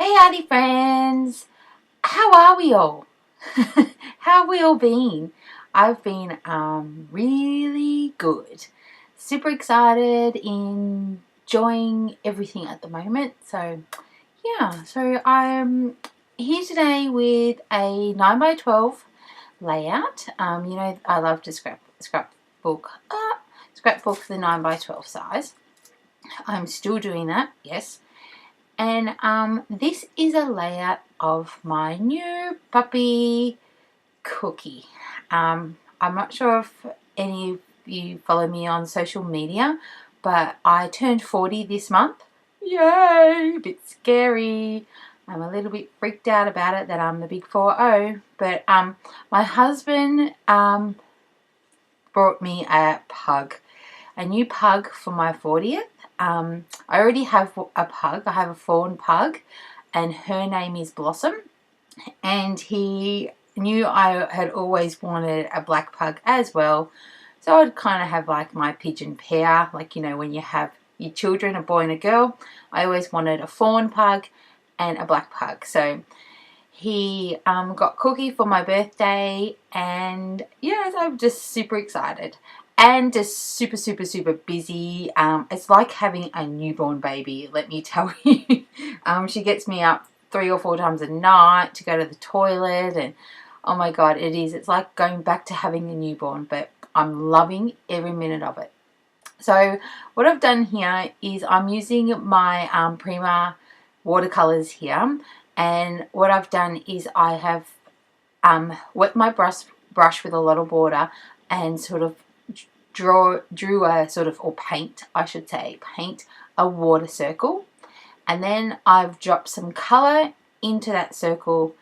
Hey howdy friends, how are we all? How have we all been? I've been really good. Super excited, enjoying everything at the moment. So yeah, so I'm here today with a 9x12 layout. You know I love to scrapbook the 9x12 size. I'm still doing that, yes. And this is a layout of my new puppy Cookie. I'm not sure if any of you follow me on social media, but I turned 40 this month. Yay! A bit scary. I'm a little bit freaked out about it that I'm the big 4-0. But my husband brought me a new pug for my 40th. I already have a pug. I have a fawn pug and her name is Blossom, and he knew I had always wanted a black pug as well, so I'd kind of have like my pigeon pair, like you know when you have your children, a boy and a girl. I always wanted a fawn pug and a black pug, so he got Cookie for my birthday, and yes, I'm just super excited and just super busy. It's like having a newborn baby, let me tell you. She gets me up 3 or 4 times a night to go to the toilet, and oh my god, it's like going back to having a newborn, but I'm loving every minute of it. So what I've done here is I'm using my Prima watercolors here, and what I've done is I have wet my brush with a lot of water and sort of drew a sort of, or paint I should say, paint a water circle, and then I've dropped some color into that circle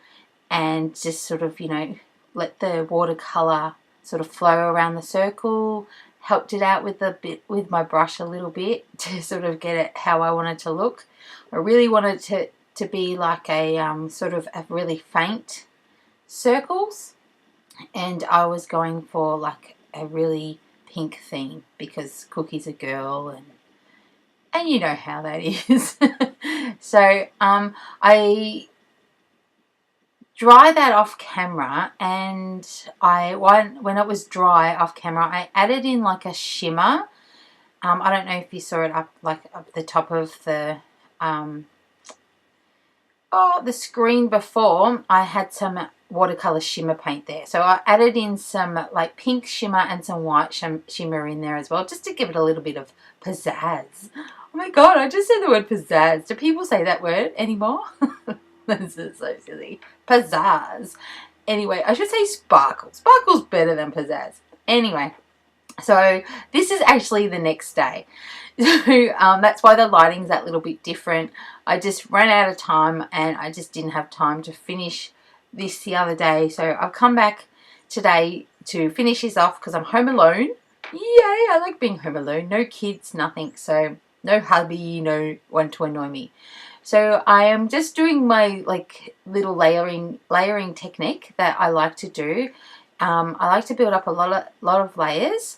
and just sort of, you know, let the watercolor sort of flow around the circle. Helped it out with my brush a little bit to sort of get it how I wanted to look. I really wanted to be like a sort of a really faint circles, and I was going for like a really pink theme because Cookie's a girl, and you know how that is. So I dry that off camera, and when it was dry off camera I added in like a shimmer. I don't know if you saw it up the top of the screen before. I had some watercolor shimmer paint there, so I added in some like pink shimmer and some white shimmer in there as well, just to give it a little bit of pizzazz. Oh my god, I just said the word pizzazz. Do people say that word anymore? This is so silly. Pizzazz. Anyway, I should say sparkle. Sparkle's better than pizzazz. Anyway, so this is actually the next day. So that's why the lighting's that little bit different. I just ran out of time, and I just didn't have time to finish this the other day. So I've come back today to finish this off because I'm home alone. Yay, I like being home alone. No kids, nothing. So no hubby, no one to annoy me. So I am just doing my like little layering technique that I like to do. I like to build up a lot of layers,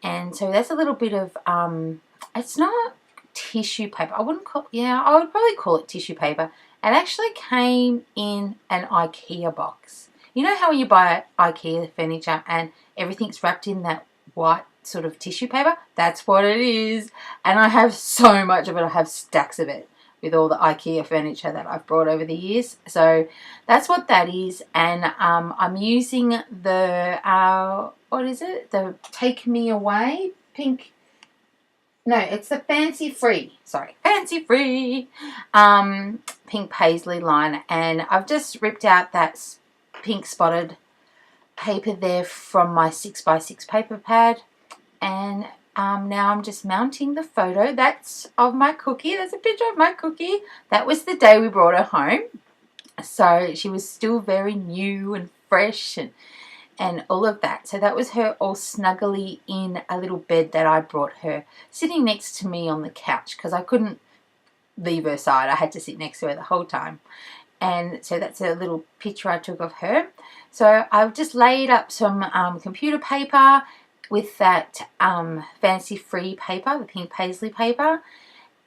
and so that's a little bit of it's not tissue paper. I would probably call it tissue paper. It actually came in an IKEA box. You know how when you buy IKEA furniture and everything's wrapped in that white sort of tissue paper? That's what it is. And I have so much of it. I have stacks of it with all the IKEA furniture that I've brought over the years. So that's what that is. And I'm using the, what is it? The Take Me Away pink. No, it's the Fancy Free pink paisley line, and I've just ripped out that pink spotted paper there from my 6x6 paper pad, and now I'm just mounting the photo. That's of my Cookie. There's a picture of my Cookie. That was the day we brought her home, so she was still very new and fresh and all of that. So that was her all snuggly in a little bed that I brought her, sitting next to me on the couch because I couldn't leave her side. I had to sit next to her the whole time. And so that's a little picture I took of her. So I've just laid up some computer paper with that Fancy Free paper, the pink paisley paper,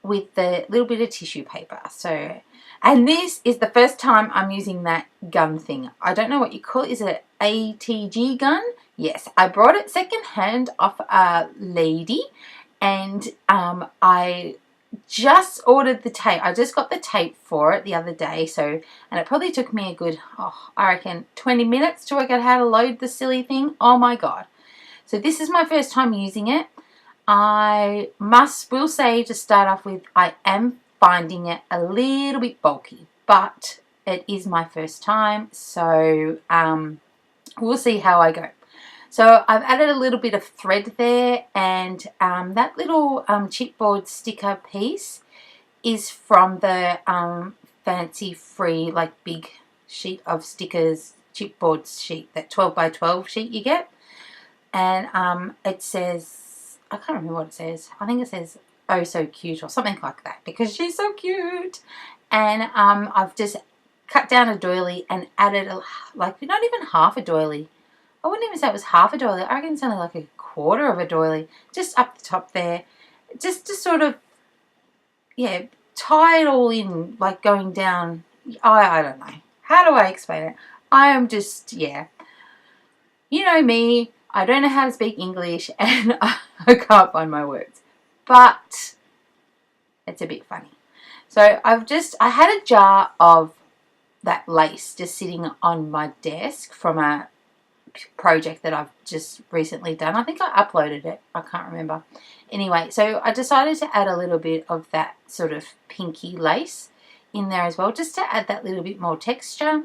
with the little bit of tissue paper. So, And this is the first time I'm using that gun thing. I don't know what you call it. Is it an ATG gun? Yes, I brought it secondhand off a lady, and I just ordered the tape. I just got the tape for it the other day, so, and it probably took me a good, I reckon 20 minutes to work out how to load the silly thing. Oh my god. So this is my first time using it. I will say, to start off with, I am finding it a little bit bulky, but it is my first time, so we'll see how I go. So I've added a little bit of thread there, and that little chipboard sticker piece is from the fancy free, like, big sheet of stickers, chipboard sheet, that 12 by 12 sheet you get. And it says, I can't remember what it says. I think it says, "Oh, so cute," or something like that, because she's so cute. And I've just cut down a doily and added, like, not even half a doily. I wouldn't even say it was half a doily. I reckon it's only like a quarter of a doily, just up the top there, just to sort of, yeah, tie it all in, like going down. I don't know. How do I explain it? I am just, yeah. You know me, I don't know how to speak English, and I can't find my words. But it's a bit funny. So I had a jar of that lace just sitting on my desk from a project that I've just recently done. I think I uploaded it. I can't remember. Anyway, so I decided to add a little bit of that sort of pinky lace in there as well, just to add that little bit more texture.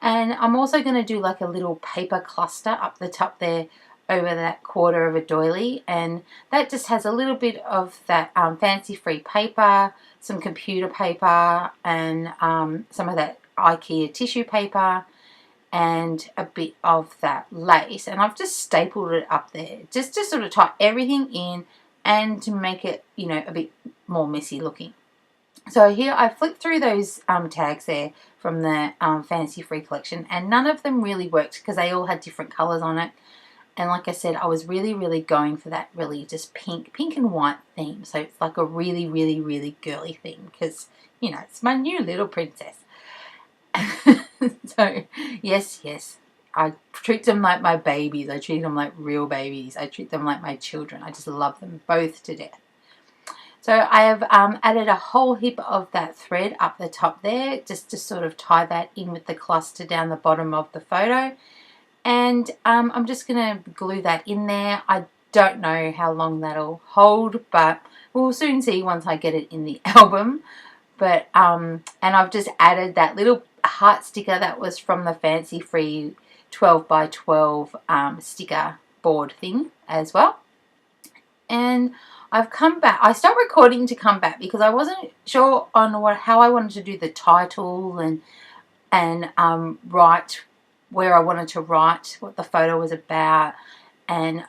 And I'm also going to do like a little paper cluster up the top there over that quarter of a doily, and that just has a little bit of that fancy free paper, some computer paper, and some of that IKEA tissue paper, and a bit of that lace. And I've just stapled it up there just to sort of tie everything in and to make it, you know, a bit more messy looking. So here I flipped through those tags there from the Fancy Free collection, and none of them really worked because they all had different colours on it. And like I said, I was really going for that really just pink and white theme. So it's like a really girly theme, because, you know, it's my new little princess. So yes, I treat them like my babies. I treat them like real babies. I treat them like my children. I just love them both to death. So I have added a whole heap of that thread up the top there, just to sort of tie that in with the cluster down the bottom of the photo. And I'm just going to glue that in there. I don't know how long that'll hold, but we'll soon see once I get it in the album. But and I've just added that little heart sticker that was from the Fancy Free 12 by 12 sticker board thing as well. And I've come back. I stopped recording to come back because I wasn't sure on how I wanted to do the title and write where I wanted to write what the photo was about and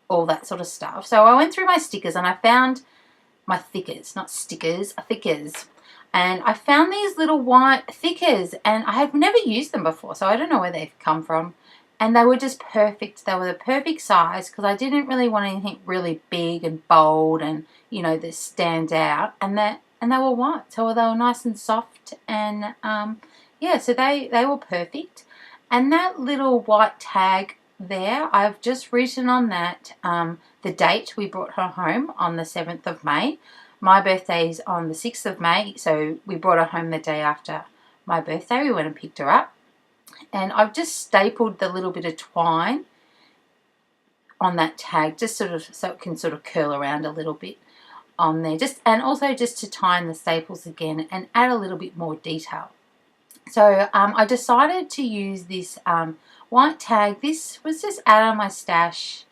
all that sort of stuff. So I went through my stickers and I found my thickers, not stickers, thickers. And I found these little white thickers, and I have never used them before, so I don't know where they've come from. And they were just perfect. They were the perfect size, because I didn't really want anything really big and bold and, you know, that stand out. And they were white, so they were nice and soft. And yeah, so they were perfect. And that little white tag there, I've just written on that the date we brought her home on the 7th of May. My birthday's on the 6th of May, so we brought her home the day after my birthday. We went and picked her up. And I've just stapled the little bit of twine on that tag, just sort of so it can sort of curl around a little bit on there. And also just to tie in the staples again and add a little bit more detail. So I decided to use this white tag. This was just out of my stash.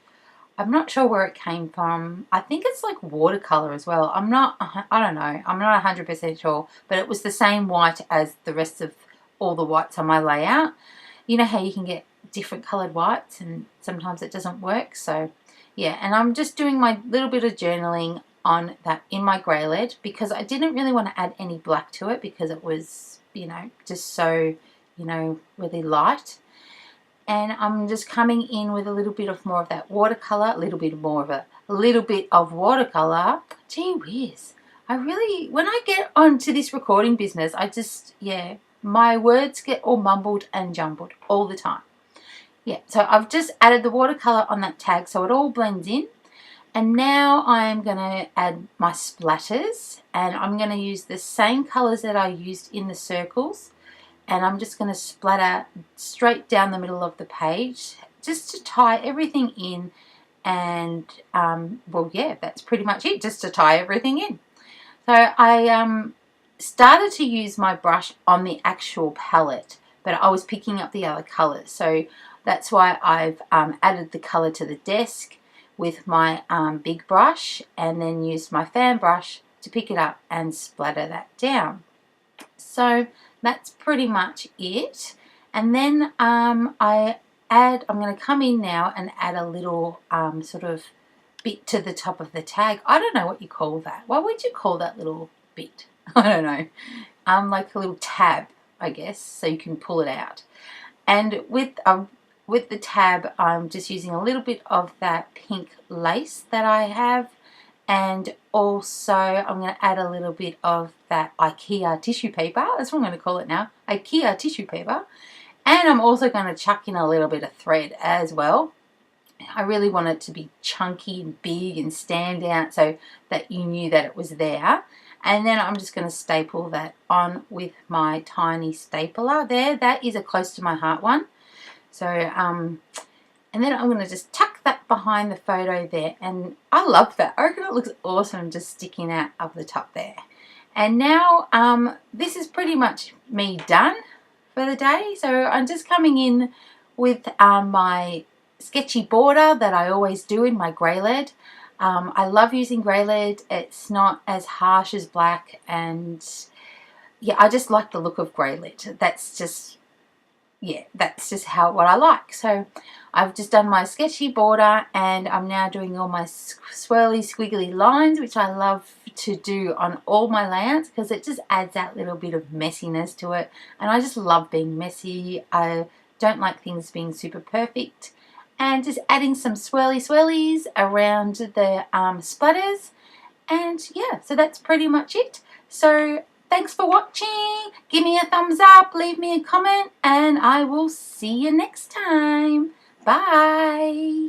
I'm not sure where it came from. I think it's like watercolor as well. I don't know. I'm not 100% sure. But it was the same white as the rest of all the whites on my layout. You know how you can get different colored whites and sometimes it doesn't work. So yeah, and I'm just doing my little bit of journaling on that in my grey lead, because I didn't really want to add any black to it because it was, you know, just so, you know, really light. And I'm just coming in with a little bit of more of that watercolor, a little bit of watercolor. Gee whiz, when I get onto this recording business, yeah, my words get all mumbled and jumbled all the time. Yeah, so I've just added the watercolor on that tag so it all blends in. And now I'm going to add my splatters, and I'm going to use the same colors that I used in the circles, and I'm just going to splatter straight down the middle of the page just to tie everything in. And well, yeah, that's pretty much it, just to tie everything in. So I started to use my brush on the actual palette, but I was picking up the other colors, so that's why I've added the color to the desk with my big brush, and then used my fan brush to pick it up and splatter that down. So that's pretty much it. And then I'm going to come in now and add a little sort of bit to the top of the tag. I don't know what you call that. What would you call that little bit? I don't know. Like a little tab, I guess, so you can pull it out. And with the tab, I'm just using a little bit of that pink lace that I have, and also I'm going to add a little bit of that IKEA tissue paper. That's what I'm going to call it now, IKEA tissue paper. And I'm also going to chuck in a little bit of thread as well. I really want it to be chunky and big and stand out so that you knew that it was there. And then I'm just going to staple that on with my tiny stapler there. That is a close to my heart one. So, and then I'm going to just tuck that behind the photo there. And I love that. I reckon it looks awesome just sticking out of the top there. And now this is pretty much me done for the day. So I'm just coming in with my sketchy border that I always do in my grey lead. I love using grey lead. It's not as harsh as black, and yeah, I just like the look of grey lead. That's just what I like. So I've just done my sketchy border, and I'm now doing all my swirly squiggly lines, which I love to do on all my layouts because it just adds that little bit of messiness to it, and I just love being messy. I don't like things being super perfect. And just adding some swirlies around the splatters. And yeah, so that's pretty much it. So thanks for watching. Give me a thumbs up, leave me a comment, and I will see you next time. Bye.